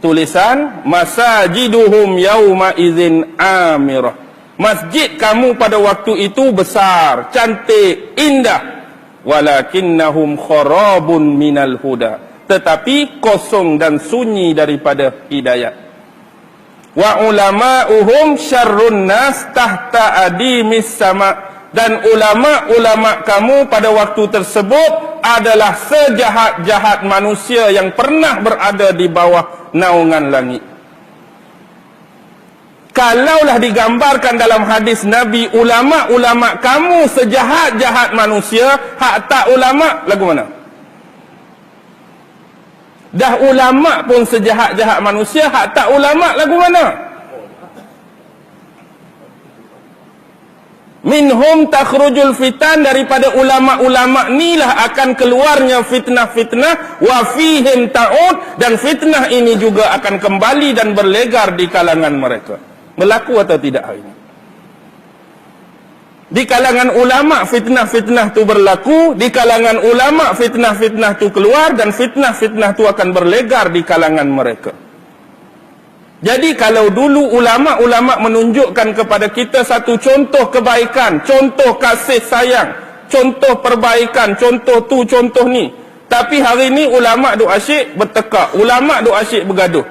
tulisan. Masajiduhum yawma idzin amirah. Masjid kamu pada waktu itu besar, cantik, indah. Walakinnahum kharabun minal huda. Tetapi kosong dan sunyi daripada hidayat. Wa ulama'uhum syarrun nas tahta adimis sama'. Dan ulama-ulama kamu pada waktu tersebut adalah sejahat-jahat manusia yang pernah berada di bawah naungan langit. Kalaulah digambarkan dalam hadis Nabi, ulama-ulama kamu sejahat-jahat manusia, hak tak ulama lagu mana? Dah ulama pun sejahat-jahat manusia, hak tak ulama lagu mana? Minhum takhrujul fitan, daripada ulama-ulama inilah akan keluarnya fitnah-fitnah, wa fihim ta'ud, dan fitnah ini juga akan kembali dan berlegar di kalangan mereka. Berlaku atau tidak hari ini? Di kalangan ulama fitnah-fitnah tu berlaku, di kalangan ulama fitnah-fitnah tu keluar, dan fitnah-fitnah tu akan berlegar di kalangan mereka. Jadi kalau dulu ulama-ulama menunjukkan kepada kita satu contoh kebaikan, contoh kasih sayang, contoh perbaikan, contoh tu, contoh ni. Tapi hari ni ulama duk asyik bertekak, ulama duk asyik bergaduh.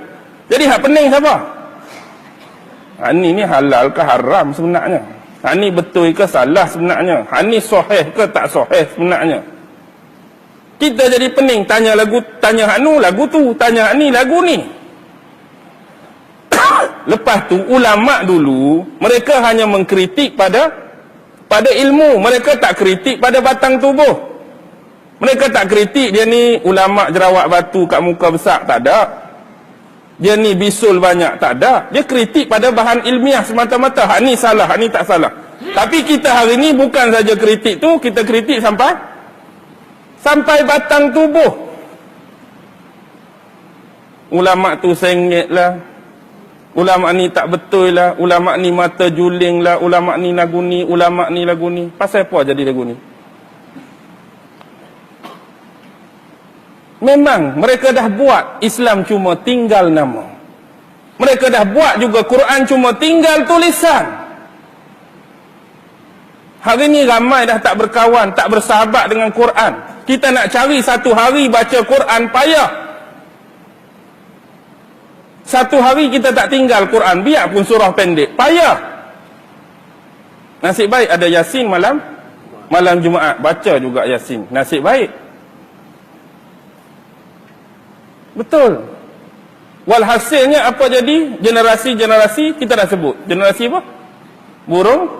Jadi hak pening siapa? Ni halal ke haram sebenarnya? Ni betul ke salah sebenarnya? Ni sahih ke tak sahih sebenarnya? Kita jadi pening, tanya lagu, tanya hak lagu tu, tanya ni lagu ni. Lepas tu ulama dulu mereka hanya mengkritik pada ilmu, mereka tak kritik pada batang tubuh. Mereka tak kritik dia ni ulama jerawat batu kat muka besar, tak ada. Dia ni bisul banyak, tak ada. Dia kritik pada bahan ilmiah semata-mata. Hak ni salah, hak ni tak salah. Tapi kita hari ni bukan saja kritik tu, kita kritik sampai batang tubuh. Ulama tu sengit lah, ulama ni tak betul lah, ulama ni mata juling lah, ulama ni lagu ni, ulama ni lagu ni. Pasal apa jadi lagu ni? Memang mereka dah buat Islam cuma tinggal nama. Mereka dah buat juga Quran cuma tinggal tulisan. Hari ni ramai dah tak berkawan, tak bersahabat dengan Quran. Kita nak cari satu hari baca Quran payah. Satu hari kita tak tinggal Quran, biarpun surah pendek, payah. Nasib baik ada Yasin malam Jumaat, baca juga Yasin. Nasib baik. Betul. Walhasilnya apa jadi? Generasi-generasi kita dah sebut. Generasi apa? Burung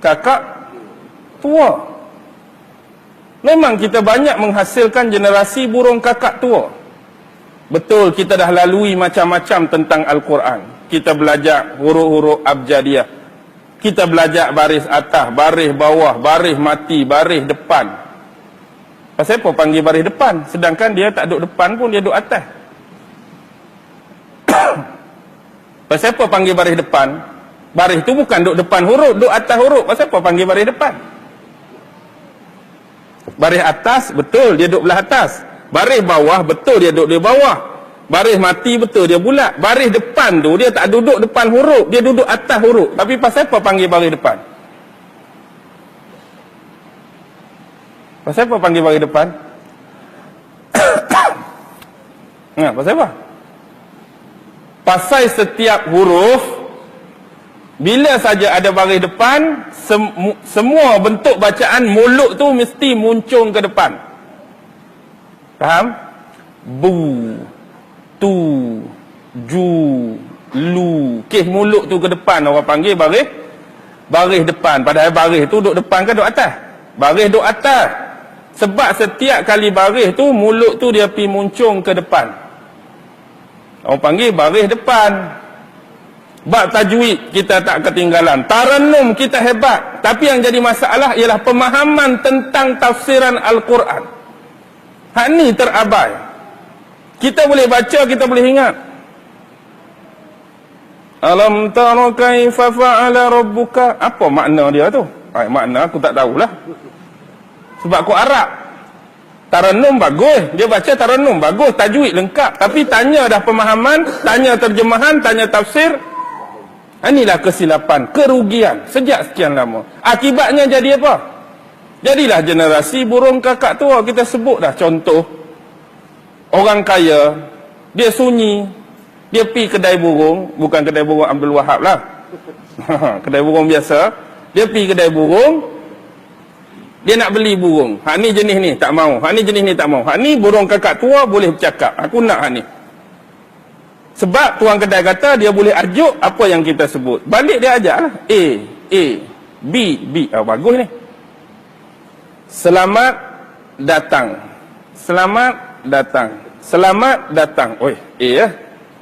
kakak tua. Memang kita banyak menghasilkan generasi burung kakak tua. Betul, kita dah lalui macam-macam tentang Al-Quran. Kita belajar huruf-huruf abjadiyah. Kita belajar baris atas, baris bawah, baris mati, baris depan. Pasal apa panggil baris depan? Sedangkan dia tak duduk depan pun, dia duduk atas. Pasal apa panggil baris depan? Baris tu bukan duduk depan huruf, duduk atas huruf. Pasal apa panggil baris depan? Baris atas, betul dia duduk belah atas. Baris bawah, betul dia duduk di bawah. Baris mati, betul dia bulat. Baris depan tu dia tak duduk depan huruf, dia duduk atas huruf. Tapi pasal apa panggil baris depan? Pasal apa panggil baris depan? Pasal apa? Pasal setiap huruf, bila saja ada baris depan, semua bentuk bacaan mulut tu mesti muncung ke depan. Faham? Bu, tu, ju, lu. Kes mulut tu ke depan, orang panggil baris depan. Padahal baris tu duduk depan ke duduk atas? Baris duduk atas. Sebab setiap kali baris tu, mulut tu dia pergi muncung ke depan. Orang panggil baris depan. Bab tajwid kita tak ketinggalan. Tarannum kita hebat. Tapi yang jadi masalah ialah pemahaman tentang tafsiran Al-Quran. Hak ni terabai. Kita boleh baca, kita boleh ingat. Alam tara kaifa fa'ala rabbuka. Apa makna dia tu? Makna aku tak tahulah. Sebab aku Arab. Tarannum bagus. Dia baca tarannum bagus. Tajwid lengkap. Tapi tanya dah pemahaman, tanya terjemahan, tanya tafsir. Inilah kesilapan, kerugian sejak sekian lama. Akibatnya jadi apa? Jadilah generasi burung kakak tua. Kita sebut dah contoh. Orang kaya, dia sunyi, dia pergi kedai burung, bukan kedai burung Abdul Wahab lah. Kedai burung biasa. Dia pergi kedai burung, dia nak beli burung. Hak ni jenis ni tak mau, hak ni jenis ni tak mau. Hak ni burung kakak tua boleh bercakap. Aku nak hak ni. Sebab tuan kedai kata dia boleh arjuk apa yang kita sebut. Balik dia ajar lah. A, B. Bagus ni. Selamat datang. Selamat datang. Selamat datang. Oi, ya.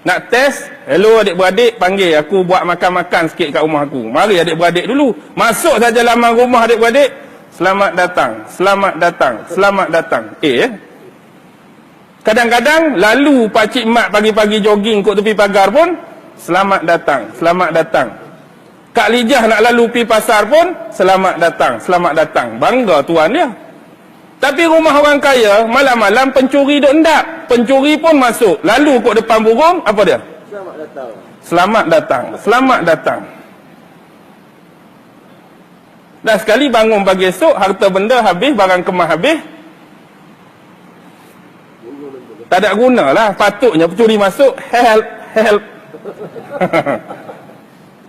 Nak test? Hello adik-beradik, panggil aku buat makan-makan sikit kat rumah aku. Mari adik-beradik dulu. Masuk saja laman rumah adik-beradik. Selamat datang. Selamat datang. Selamat datang. Ya. Kadang-kadang lalu pakcik mak pagi-pagi jogging kot tepi pagar pun, selamat datang. Selamat datang. Kak Lijah nak lalu pi pasar pun, selamat datang. Selamat datang. Bangga tuan dia. Tapi rumah orang kaya, malam-malam pencuri duk endap. Pencuri pun masuk. Lalu kot depan burung, apa dia? Selamat datang. Selamat datang. Selamat datang. Dah sekali bangun pagi esok, harta benda habis, barang kemas habis. Tak ada guna lah. Patutnya pencuri masuk, help.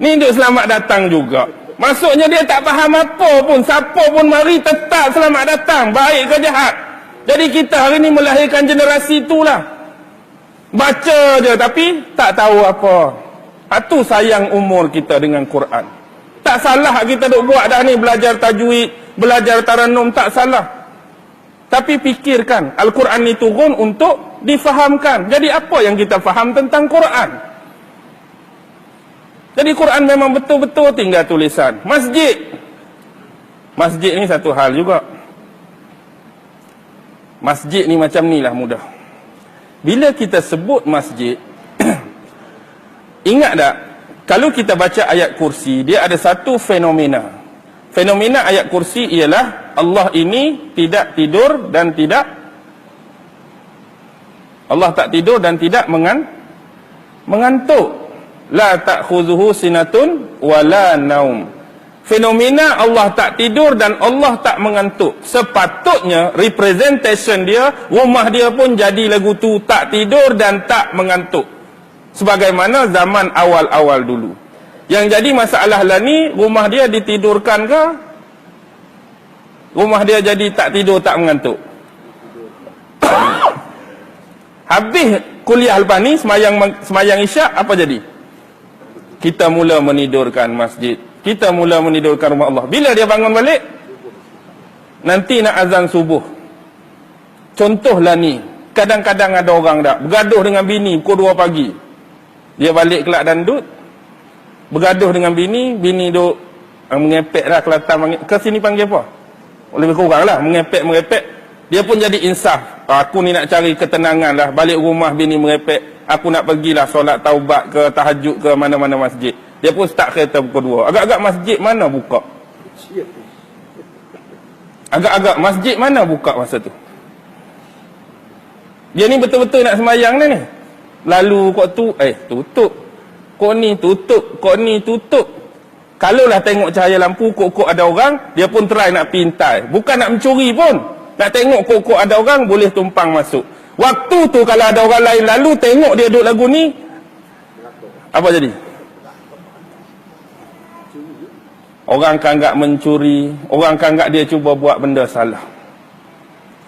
Ni duk selamat datang juga. Maksudnya dia tak faham apa pun. Siapa pun mari tetap selamat datang. Baik ke jahat. Jadi kita hari ni melahirkan generasi itulah. Baca je tapi tak tahu apa. Itu sayang umur kita dengan Quran. Tak salah kita duk buat dah ni. Belajar tajwid, belajar tarannum, tak salah. Tapi fikirkan, Al-Quran ni turun untuk difahamkan. Jadi apa yang kita faham tentang Quran? Jadi Quran memang betul-betul tinggal tulisan. Masjid. Masjid ni satu hal juga. Masjid ni macam ni lah mudah. Bila kita sebut masjid, ingat tak? Kalau kita baca ayat kursi, dia ada satu fenomena. Fenomena ayat kursi ialah Allah ini tidak tidur dan tidak, Allah tak tidur dan tidak mengantuk. La ta'khuzuhu sinatun wala naum. Fenomena Allah tak tidur dan Allah tak mengantuk. Sepatutnya representation dia, rumah dia pun jadi lagu tu, tak tidur dan tak mengantuk. Sebagaimana zaman awal-awal dulu. Yang jadi masalah lah ni, rumah dia ditidurkan ke? Rumah dia jadi tak tidur tak mengantuk. Habis kuliah lepas ni, semayang isyak, apa jadi? Kita mula menidurkan masjid. Kita mula menidurkan rumah Allah. Bila dia bangun balik? Nanti nak azan subuh. Contohlah ni. Kadang-kadang ada orang tak bergaduh dengan bini pukul 2 pagi. Dia balik kelak dandut. Bergaduh dengan bini. Bini duk Mengepek lah Kelantan panggil. Ke sini panggil apa? Lebih kurang lah. Mengepek. Dia pun jadi insaf. Aku ni nak cari ketenangan lah. Balik rumah bini merepek. Aku nak pergilah solat taubat ke tahajud ke mana-mana masjid. Dia pun start kereta pukul 2. Agak-agak masjid mana buka? Agak-agak masjid mana buka masa tu? Dia ni betul-betul nak sembahyang ni. Lalu kok tu, tutup. Kok ni tutup. Kok ni tutup. Kalaulah tengok cahaya lampu, kok-kok ada orang, dia pun try nak pintai. Bukan nak mencuri pun. Nak tengok kok-kok ada orang, boleh tumpang masuk. Waktu tu kalau ada orang lain lalu, tengok dia duduk lagu ni, apa jadi? Orang kan anggap mencuri, orang kan anggap dia cuba buat benda salah.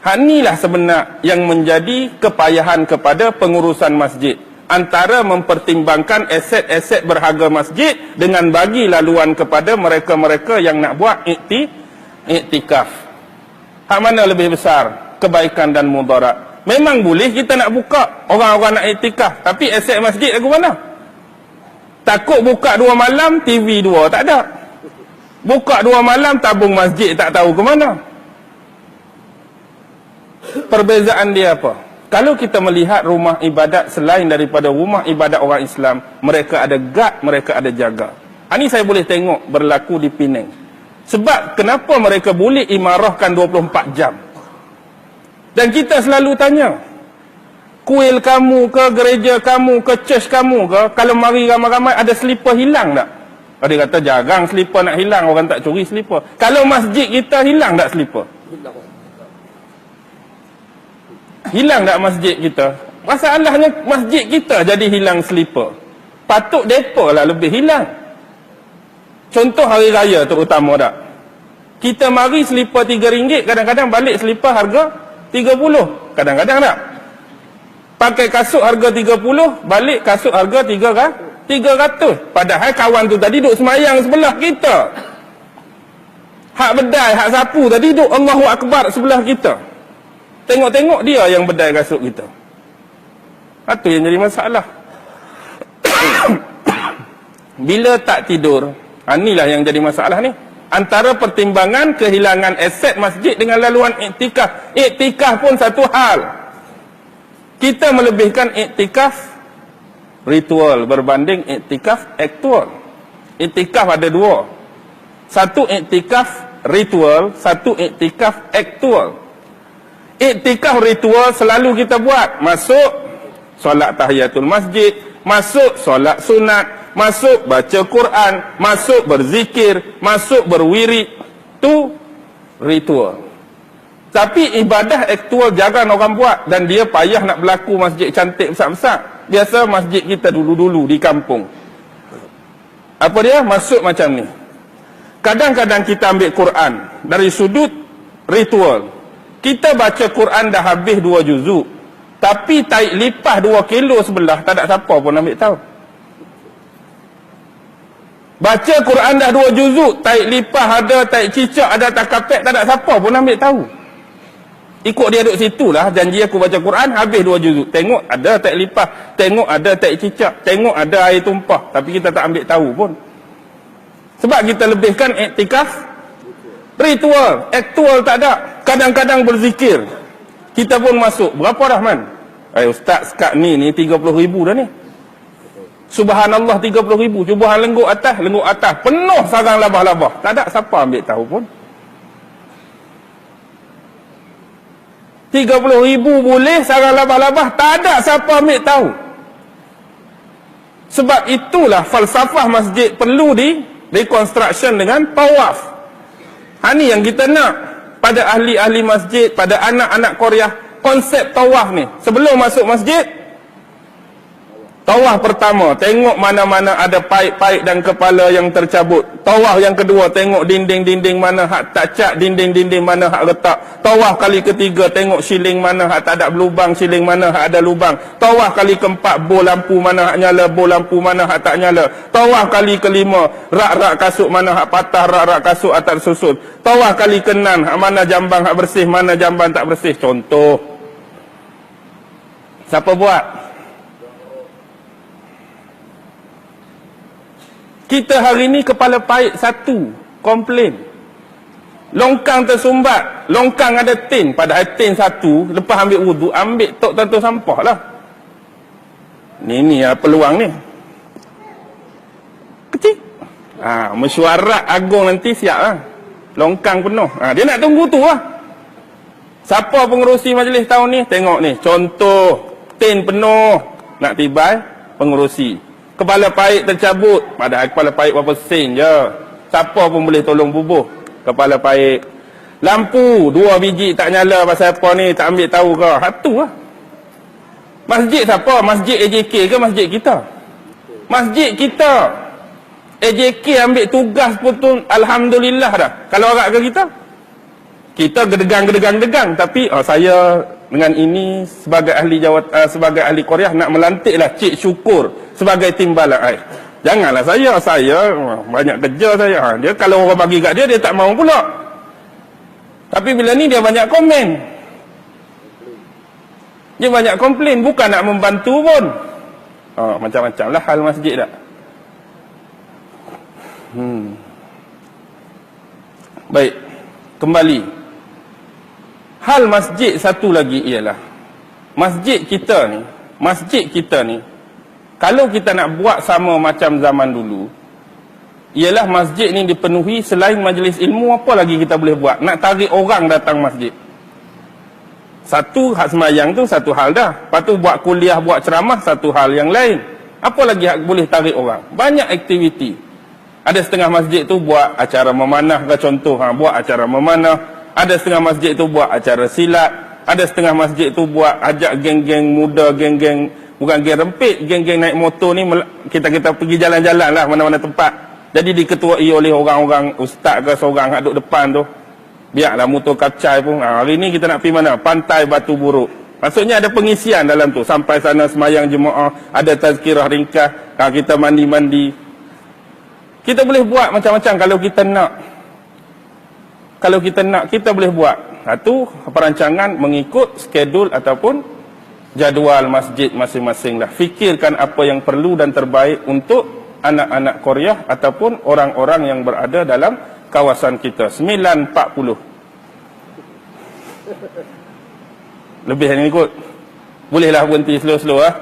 Hak inilah sebenar yang menjadi kepayahan kepada pengurusan masjid. Antara mempertimbangkan aset-aset berharga masjid dengan bagi laluan kepada mereka-mereka yang nak buat iktikaf. Hak mana lebih besar kebaikan dan mudarat? Memang boleh kita nak buka orang-orang nak iktikaf, tapi aset masjid lagu mana? Takut buka 2 malam TV 2 tak ada. Buka 2 malam tabung masjid tak tahu ke mana. Perbezaan dia apa? Kalau kita melihat rumah ibadat selain daripada rumah ibadat orang Islam, mereka ada guard, mereka ada jaga. Ini saya boleh tengok berlaku di Penang. Sebab kenapa mereka boleh imarahkan 24 jam? Dan kita selalu tanya, kuil kamu ke, gereja kamu ke, church kamu ke, kalau mari ramai-ramai ada slipper hilang tak? Dia kata jarang slipper nak hilang, orang tak curi slipper. Kalau masjid kita hilang tak slipper? Hilang tak masjid kita? Masalahnya masjid kita jadi hilang slipper. Patut depa lah lebih hilang. Contoh hari raya terutama tak? Kita mari slipper RM3, kadang-kadang balik slipper harga RM30. Kadang-kadang tak? Pakai kasut harga RM30, balik kasut harga RM300. Padahal kawan tu tadi duduk semayang sebelah kita. Hak bedai, hak sapu tadi duduk Allahu Akbar sebelah kita. Tengok-tengok dia yang bedai kasut kita. Itu yang jadi masalah. Bila tak tidur, inilah yang jadi masalah ni. Antara pertimbangan kehilangan aset masjid dengan laluan iktikaf. Iktikaf pun satu hal. Kita melebihkan iktikaf ritual berbanding iktikaf aktual. Iktikaf ada 2. Satu iktikaf ritual, satu iktikaf aktual. Iktikaf ritual selalu kita buat. Masuk solat tahiyatul masjid, masuk solat sunat, masuk baca Quran, masuk berzikir, masuk berwirid. Tu ritual. Tapi ibadah aktual jarang orang buat. Dan dia payah nak berlaku masjid cantik besar-besar. Biasa masjid kita dulu-dulu di kampung, apa dia? Masuk macam ni. Kadang-kadang kita ambil Quran dari sudut ritual. Kita baca Quran dah habis 2 juzuk, tapi taik lipah 2 kilo sebelah, tak ada siapa pun ambil tahu. Baca Quran dah 2 juzuk, taik lipah ada, taik cicak ada, takapek, tak ada siapa pun ambil tahu. Ikut dia duduk situ lah, janji aku baca Quran, habis 2 juzuk. Tengok ada taik lipah, tengok ada taik cicak, tengok ada air tumpah, tapi kita tak ambil tahu pun. Sebab kita lebihkan iktikaf ritual, aktual tak ada. Kadang-kadang berzikir, kita pun masuk. Berapa dah man? Ustaz sekat ni 30,000 dah ni. Subhanallah 30,000. Cuba hang lengguk atas, penuh sarang labah-labah. Tak ada siapa ambil tahu pun. 30,000 boleh sarang labah-labah, tak ada siapa ambil tahu. Sebab itulah falsafah masjid perlu di reconstruction dengan tawaf. Ini yang kita nak pada ahli-ahli masjid, pada anak-anak Korea. Konsep tawaf ni, sebelum masuk masjid, tawaf pertama, tengok mana-mana ada paip-paip dan kepala yang tercabut. Tawaf yang kedua, tengok dinding-dinding mana hak tak cat, dinding-dinding mana hak retak. Tawaf kali ketiga, tengok siling mana hak tak ada lubang, siling mana hak ada lubang. Tawaf kali keempat, bol lampu mana hak nyala, bol lampu mana hak tak nyala. Tawaf kali kelima, rak-rak kasut mana hak patah, rak-rak kasut hak tak susun. Tawaf kali keenam, hak mana jambang hak bersih, mana jambang tak bersih. Contoh. Siapa buat? Kita hari ni kepala paik satu. komplain. Longkang tersumbat, longkang ada tin, padahal tin satu, lepas ambil wudu, ambil tok tentu sampah lah. Ni peluang ni. Kecil. Mesyuarat agung nanti siap lah. Longkang penuh. Dia nak tunggu tu lah. Siapa pengerusi majlis tahun ni? Tengok ni, contoh tin penuh, nak tibai pengerusi. Kepala paik tercabut, padahal kepala paik berapa sen je. Siapa pun boleh tolong bubuh kepala paik. Lampu 2 biji tak nyala pasal apa ni, tak ambil tahu ke? Satu lah. Masjid siapa? Masjid AJK ke masjid kita? Masjid kita. AJK ambil tugas pun tu alhamdulillah dah. Kalau agak ke kita gedegang, tapi saya dengan ini sebagai ahli sebagai ahli Korea nak melantiklah Cik Syukur sebagai timbalan air. Janganlah saya banyak kerja saya. Dia kalau orang bagi kat dia tak mau pula. Tapi bila ni dia banyak komen. Dia banyak komplain, bukan nak membantu pun. Macam-macam lah hal masjid tak. Baik, kembali. Hal masjid satu lagi ialah masjid kita ni, kalau kita nak buat sama macam zaman dulu, ialah masjid ni dipenuhi selain majlis ilmu, apa lagi kita boleh buat? Nak tarik orang datang masjid. Satu hak semayang tu satu hal dah. Lepas tu buat kuliah, buat ceramah satu hal yang lain. Apa lagi hak boleh tarik orang? Banyak aktiviti. Ada setengah masjid tu buat acara memanah ke contoh, buat acara memanah. Ada setengah masjid tu buat acara silat. Ada setengah masjid tu buat ajak geng-geng muda, geng-geng, bukan geng rempit, geng-geng naik motor ni, kita pergi jalan-jalan lah mana-mana tempat. Jadi diketuai oleh orang-orang ustaz ke seorang kat duduk depan tu. Biarlah motor kacai pun. Hari ni kita nak pergi mana? Pantai Batu Buruk. Maksudnya ada pengisian dalam tu. Sampai sana semayang jemaah, ada tazkirah ringkas, kita mandi-mandi. Kita boleh buat macam-macam kalau kita nak. Kalau kita nak, kita boleh buat. Satu, perancangan mengikut skedul ataupun jadual masjid masing-masing lah. Fikirkan apa yang perlu dan terbaik untuk anak-anak Korea ataupun orang-orang yang berada dalam kawasan kita. 9.40. Lebih ni kot. Bolehlah berhenti slow-slow lah.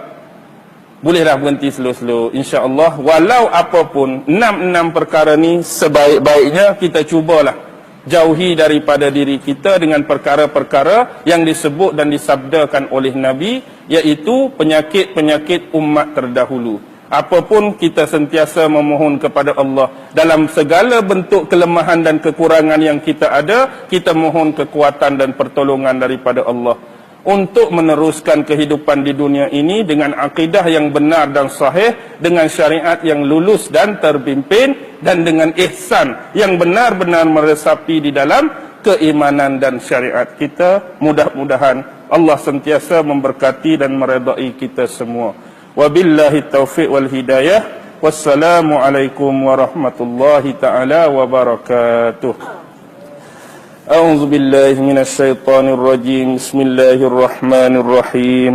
Bolehlah berhenti slow-slow. InsyaAllah, walau apapun, 6 perkara ni sebaik-baiknya kita cubalah jauhi daripada diri kita dengan perkara-perkara yang disebut dan disabdakan oleh Nabi, iaitu penyakit-penyakit umat terdahulu. Apapun kita sentiasa memohon kepada Allah dalam segala bentuk kelemahan dan kekurangan yang kita ada, kita mohon kekuatan dan pertolongan daripada Allah untuk meneruskan kehidupan di dunia ini dengan akidah yang benar dan sahih, dengan syariat yang lulus dan terpimpin, dan dengan ihsan yang benar-benar meresapi di dalam keimanan dan syariat kita. Mudah-mudahan Allah sentiasa memberkati dan meredai kita semua. Wabillahi taufiq wal hidayah. Wassalamualaikum warahmatullahi ta'ala wabarakatuh. أعوذ بالله من الشيطان الرجيم بسم الله الرحمن الرحيم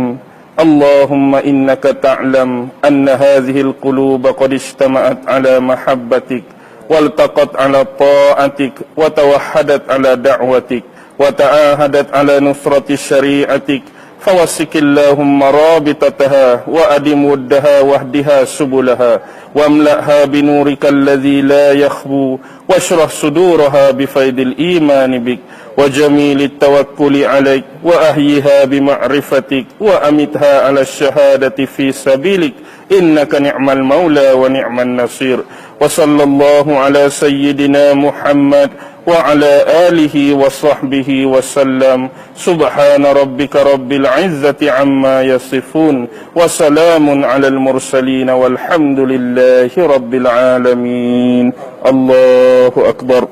اللهم إنك تعلم أن هذه القلوب قد اجتمعت على محبتك والتقت على طاعتك وتوحدت على دعوتك وتعاهدت على نصرة شريعتك فوسك اللهم رابطتها وأدم ودها واهدها سبلها واملأها بنورك الذي لا يخبو واشرح صدورها بفيض الإيمان بك وجميل التوكل عليك وأحيها بمعرفتك وأمتها على الشهادة في سبيلك إنك نعم المولى ونعم النصير وصلى الله على سيدنا محمد وعلى آله وصحبه وسلم سبحان ربك رب العزة عما يصفون وسلام على المرسلين والحمد لله رب العالمين الله أكبر.